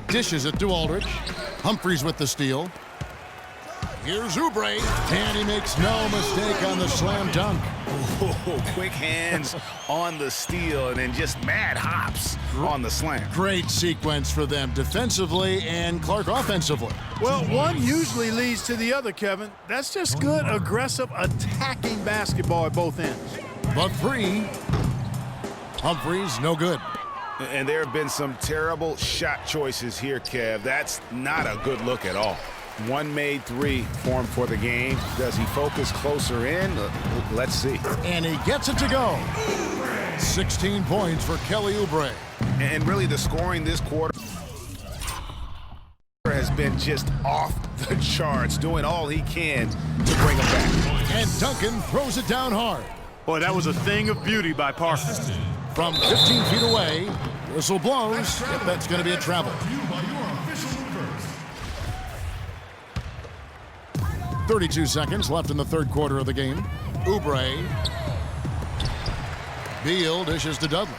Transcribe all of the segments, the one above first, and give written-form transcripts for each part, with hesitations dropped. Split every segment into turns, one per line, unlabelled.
Dishes it to Aldridge. Humphries with the steal. Here's Oubre, and he makes no mistake on the slam dunk.
Oh, quick hands on the steal, and then just mad hops on the slam.
Great sequence for them defensively and Clark offensively.
Well, one usually leads to the other, Kevin. That's just good, aggressive, attacking basketball at both ends.
But three. Humphries, no good.
And there have been some terrible shot choices here, Kev. That's not a good look at all. One made three formed for the game. Does he focus closer in? Let's see.
And he gets it to go. 16 points for Kelly Oubre.
And really the scoring this quarter has been just off the charts, doing all he can to bring him back.
And Duncan throws it down hard.
Boy, that was a thing of beauty by Parker.
From 15 feet away, whistle blows. Yep, that's going to be a travel. 32 seconds left in the third quarter of the game. Oubre. Beal dishes to Dudley.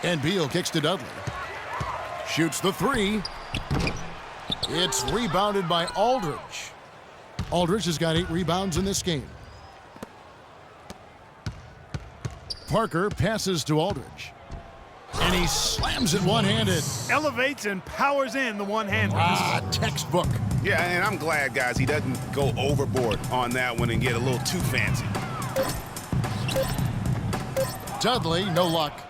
And Beal kicks to Dudley. Shoots the three. It's rebounded by Aldridge. Aldridge has got 8 rebounds in this game. Parker passes to Aldridge. And he slams it one-handed.
Elevates and powers in the one-hander.
Textbook.
Yeah, and I'm glad, guys, he doesn't go overboard on that one and get a little too fancy.
Dudley, no luck.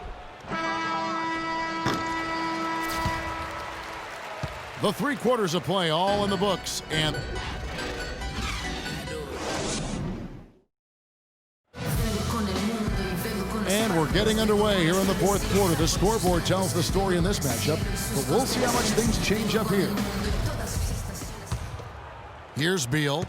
The 3 quarters of play all in the books, and we're getting underway here in the fourth quarter. The scoreboard tells the story in this matchup, but we'll see how much things change up here. Here's Beal.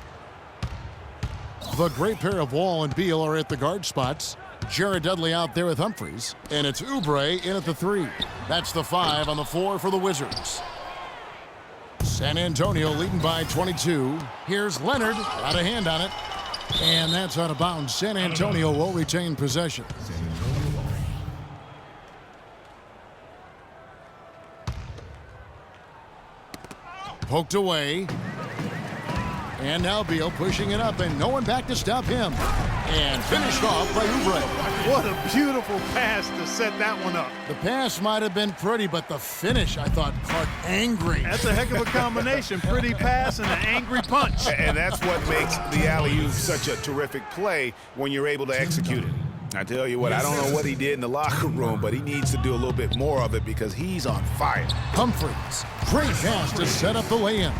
The great pair of Wall and Beal are at the guard spots. Jared Dudley out there with Humphries. And it's Oubre in at the 3. That's the 5 on the floor for the Wizards. San Antonio leading by 22. Here's Leonard. Got a hand on it. And that's out of bounds. San Antonio will retain possession. Poked away. And now Beal pushing it up, and no one back to stop him. And finished off by Oubre.
What a beautiful pass to set that one up.
The pass might have been pretty, but the finish, I thought, Clark, angry.
That's a heck of a combination. Pretty pass and an angry punch.
And that's what makes the alley-oop such a terrific play when you're able to execute it. I tell you what, I don't know what he did in the locker room, but he needs to do a little bit more of it because he's on fire.
Humphries, great pass to set up the lay-in.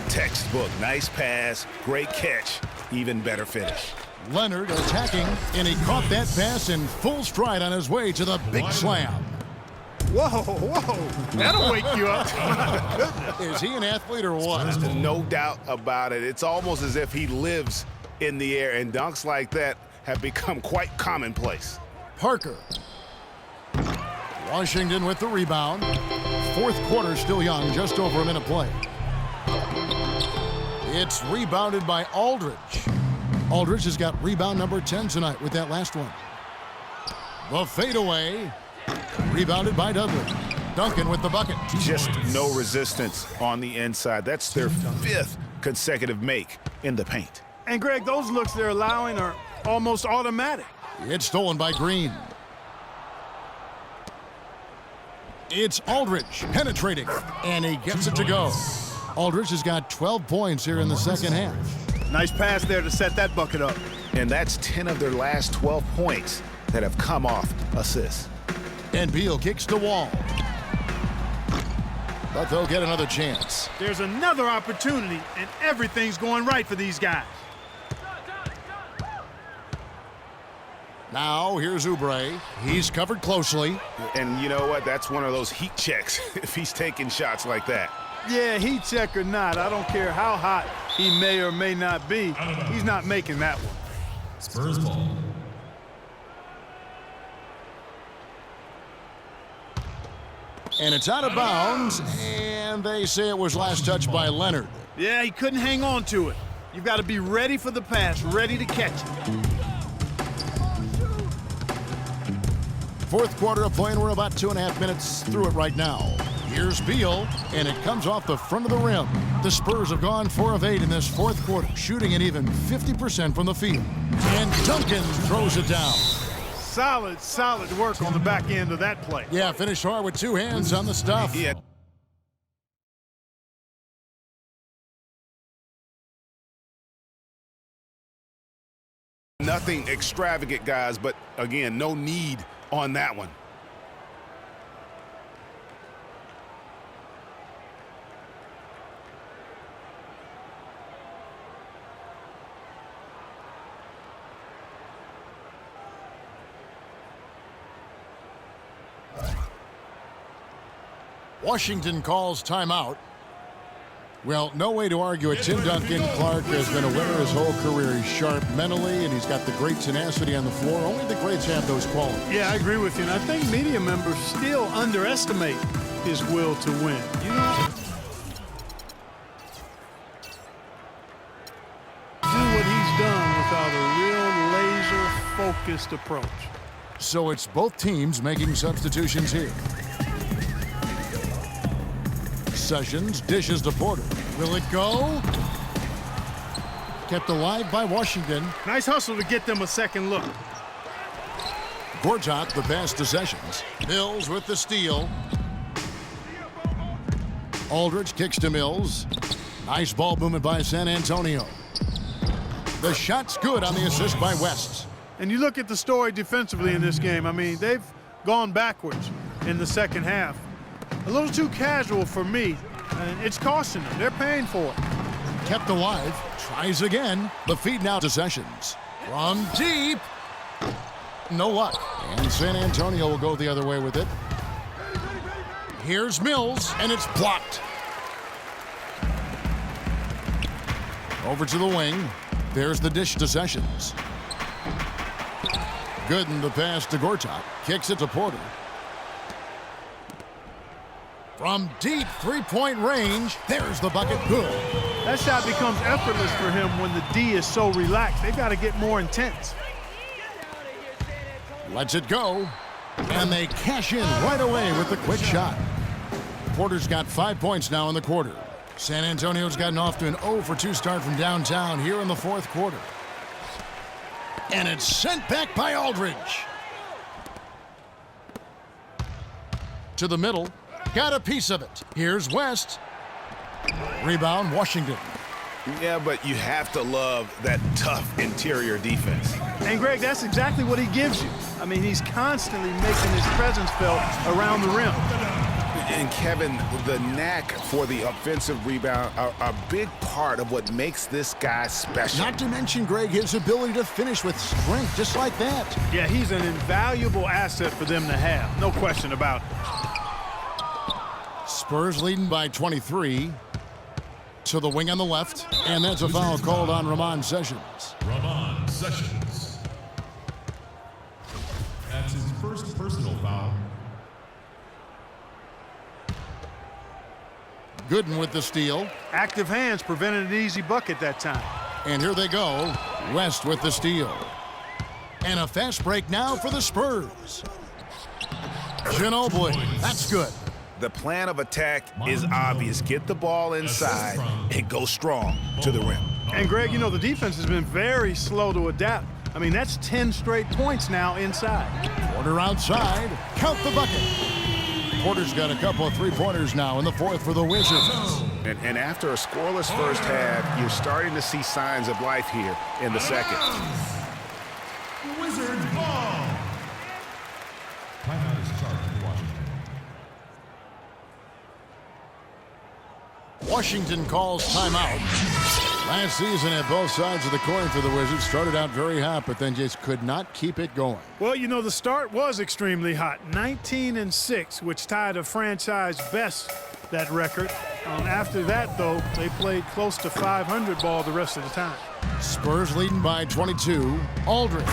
Textbook, nice pass, great catch, even better finish.
Leonard attacking, and he caught that pass in full stride on his way to the big slam.
Whoa, that'll wake you up.
Is he an athlete or what?
No doubt about it. It's almost as if he lives in the air, and dunks like that have become quite commonplace.
Parker. Washington with the rebound. Fourth quarter still young, just over a minute play. It's rebounded by Aldridge. Aldridge has got rebound number 10 tonight with that last one. The fadeaway. Rebounded by Dudley. Duncan with the bucket.
Just no resistance on the inside. That's their 5th consecutive make in the paint.
And, Greg, those looks they're allowing are almost automatic.
It's stolen by Green. It's Aldridge penetrating, and he gets it to go. Aldridge has got 12 points here in the second half.
Nice pass there to set that bucket up.
And that's 10 of their last 12 points that have come off assists.
And Beal kicks to Wall. But they'll get another chance.
There's another opportunity, and everything's going right for these guys.
Now, here's Oubre. He's covered closely.
And you know what? That's one of those heat checks if he's taking shots like that.
Yeah, heat check or not, I don't care how hot he may or may not be, he's not making that one.
Spurs ball.
And it's out of bounds, and they say it was last touched by Leonard.
Yeah, he couldn't hang on to it. You've got to be ready for the pass, ready to catch it.
Fourth quarter of play, and we're about 2.5 minutes through it right now. Here's Beal, and it comes off the front of the rim. The Spurs have gone 4 of 8 in this fourth quarter, shooting an even 50% from the field. And Duncan throws it down.
Solid work on the back end of that play.
Yeah, finished hard with 2 hands on the stuff.
Yeah. Nothing extravagant, guys, but again, no need on that one.
Washington calls timeout. Well, no way to argue it. Tim Duncan Clark has been a winner his whole career. He's sharp mentally, and he's got the great tenacity on the floor. Only the greats have those qualities.
Yeah, I agree with you. And I think media members still underestimate his will to win. You know, do what he's done without a real laser-focused approach.
So it's both teams making substitutions here. Sessions dishes to Porter. Will it go? Kept alive by Washington.
Nice hustle to get them a second look.
Gortat the pass to Sessions. Mills with the steal. Aldridge kicks to Mills. Nice ball movement by San Antonio. The shot's good on the assist by West.
And you look at the story defensively in this game. I mean, they've gone backwards in the second half. A little too casual for me, and it's costing them. They're paying for it.
Kept alive. Tries again. The feed now to Sessions. From deep. No luck. And San Antonio will go the other way with it. Here's Mills, and it's blocked. Over to the wing. There's the dish to Sessions. Gooden the pass to Gortat. Kicks it to Porter. From deep three-point range, there's the bucket. Good.
That shot becomes effortless for him when the D is so relaxed. They've got to get more intense.
Lets it go. And they cash in right away with the quick shot. Porter's got 5 points now in the quarter. San Antonio's gotten off to an 0 for 2 start from downtown here in the fourth quarter. And it's sent back by Aldridge. To the middle. Got a piece of it. Here's West. Rebound, Washington.
Yeah, but you have to love that tough interior defense.
And, Greg, that's exactly what he gives you. I mean, he's constantly making his presence felt around the rim.
And, Kevin, the knack for the offensive rebound are a big part of what makes this guy special.
Not to mention, Greg, his ability to finish with strength, just like that.
Yeah, he's an invaluable asset for them to have. No question about it.
Spurs leading by 23. To the wing on the left. And that's a foul called on Ramon Sessions.
Ramon Sessions. That's his first personal foul.
Gooden with the steal.
Active hands prevented an easy bucket that time.
And here they go. West with the steal. And a fast break now for the Spurs. Ginobili. That's good.
The plan of attack is obvious. Get the ball inside and go strong to the rim.
And, Greg, you know, the defense has been very slow to adapt. I mean, that's 10 straight points now inside.
Porter outside. Count the bucket. Porter's got a couple of three-pointers now in the fourth for the Wizards.
And after a scoreless first half, you're starting to see signs of life here in the second.
Wizards ball. Timeout is charged to Washington.
Washington calls timeout. Last season at both sides of the coin for the Wizards. Started out very hot, but then just could not keep it going.
Well, you know, the start was extremely hot. 19-6, which tied a franchise best, that record. After that, though, they played close to 500 ball the rest of the time.
Spurs leading by 22. Aldridge.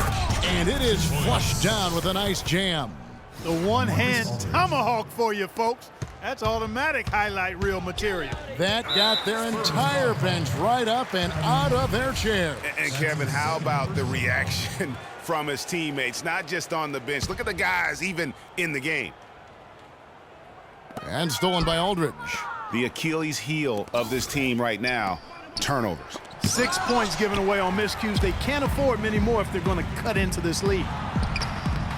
And it is flushed down with a nice jam.
The one-hand tomahawk for you, folks. That's automatic highlight reel material.
That got their entire bench right up and out of their chairs.
And Kevin, how about the reaction from his teammates, not just on the bench? Look at the guys even in the game.
And stolen by Aldridge.
The Achilles heel of this team right now, turnovers.
6 points given away on miscues. They can't afford many more if they're going to cut into this lead.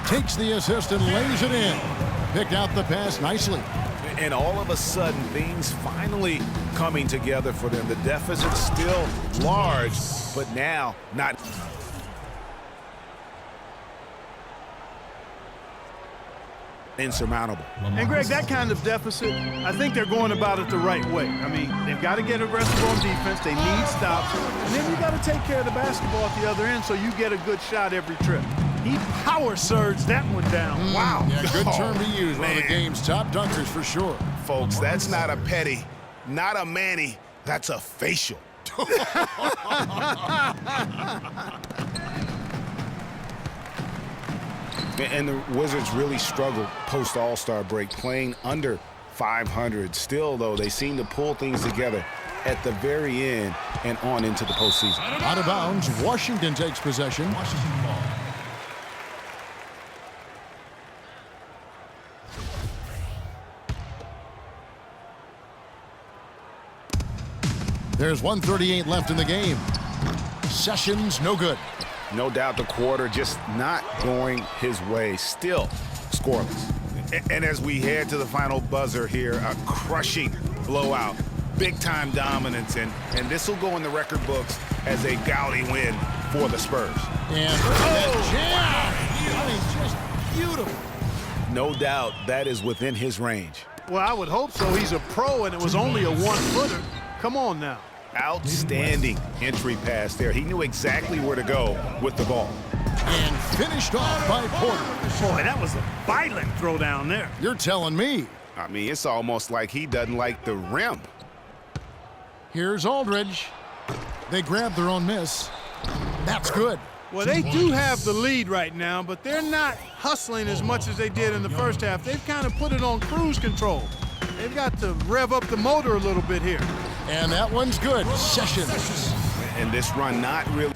Takes the assist and lays it in. Picked out the pass nicely.
And all of a sudden, things finally coming together for them. The deficit's still large, but now not. Insurmountable.
And Greg, that kind of deficit, I think they're going about it the right way. I mean, they've got to get aggressive on defense. They need stops. And then you got to take care of the basketball at the other end so you get a good shot every trip. He power surged that one down. Wow.
Yeah, good term to use. One of the
man.
game's top dunkers for sure.
Folks, that's not a petty, not a Manny, that's a facial. And the Wizards really struggled post All-Star break, playing under 500. Still, though, they seem to pull things together at the very end and on into the postseason.
Out of bounds, Washington takes possession.
Washington ball.
There's 1:38 left in the game. Sessions, no good.
No doubt the quarter just not going his way. Still scoreless. And as we head to the final buzzer here, a crushing blowout. Big-time dominance, and this will go in the record books as a gaudy win for the Spurs.
And that jam! I mean, just beautiful.
No doubt that is within his range.
Well, I would hope so. He's a pro, and it was only a one-footer. Come on now.
Outstanding entry pass there. He knew exactly where to go with the ball.
And finished off by Porter.
Boy, that was a violent throw down there.
You're telling me.
I mean, it's almost like he doesn't like the rim.
Here's Aldridge. They grab their own miss. That's good.
Well, they do have the lead right now, but they're not hustling as much as they did in the first half. They've kind of put it on cruise control. They've got to rev up the motor a little bit here.
And that one's good. Sessions.
And this run not really.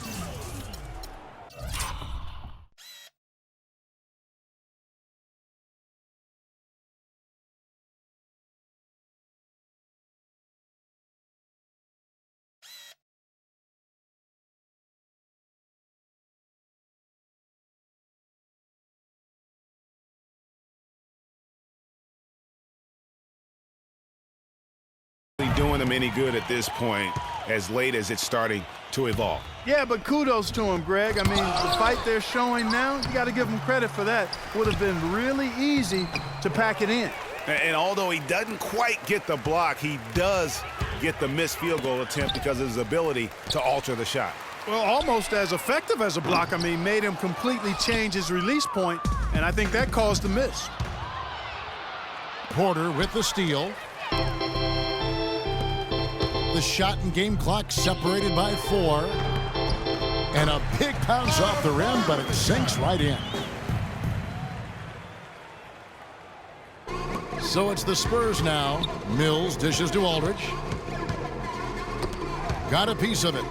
Doing them any good at this point, as late as it's starting to evolve.
Yeah, but kudos to him, Greg. I mean, the fight they're showing now, you got to give them credit for that. Would have been really easy to pack it in.
And although he doesn't quite get the block, he does get the missed field goal attempt because of his ability to alter the shot.
Well, almost as effective as a block. I mean, made him completely change his release point, and I think that caused the miss.
Porter with the steal. The shot and game clock separated by 4. And a big bounce off the rim, but it sinks right in. So it's the Spurs now. Mills dishes to Aldridge. Got a piece of it.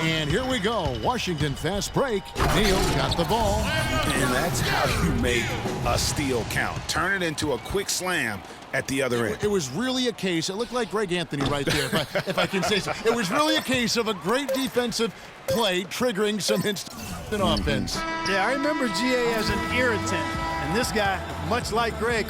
And here we go. Washington fast break. Neal got the ball.
And that's how you make a steal count. Turn it into a quick slam at the other end.
It was really a case, it looked like Greg Anthony right there, if I can say so. It was really a case of a great defensive play triggering some instant offense.
Yeah, I remember GA as an irritant, and this guy, much like Greg,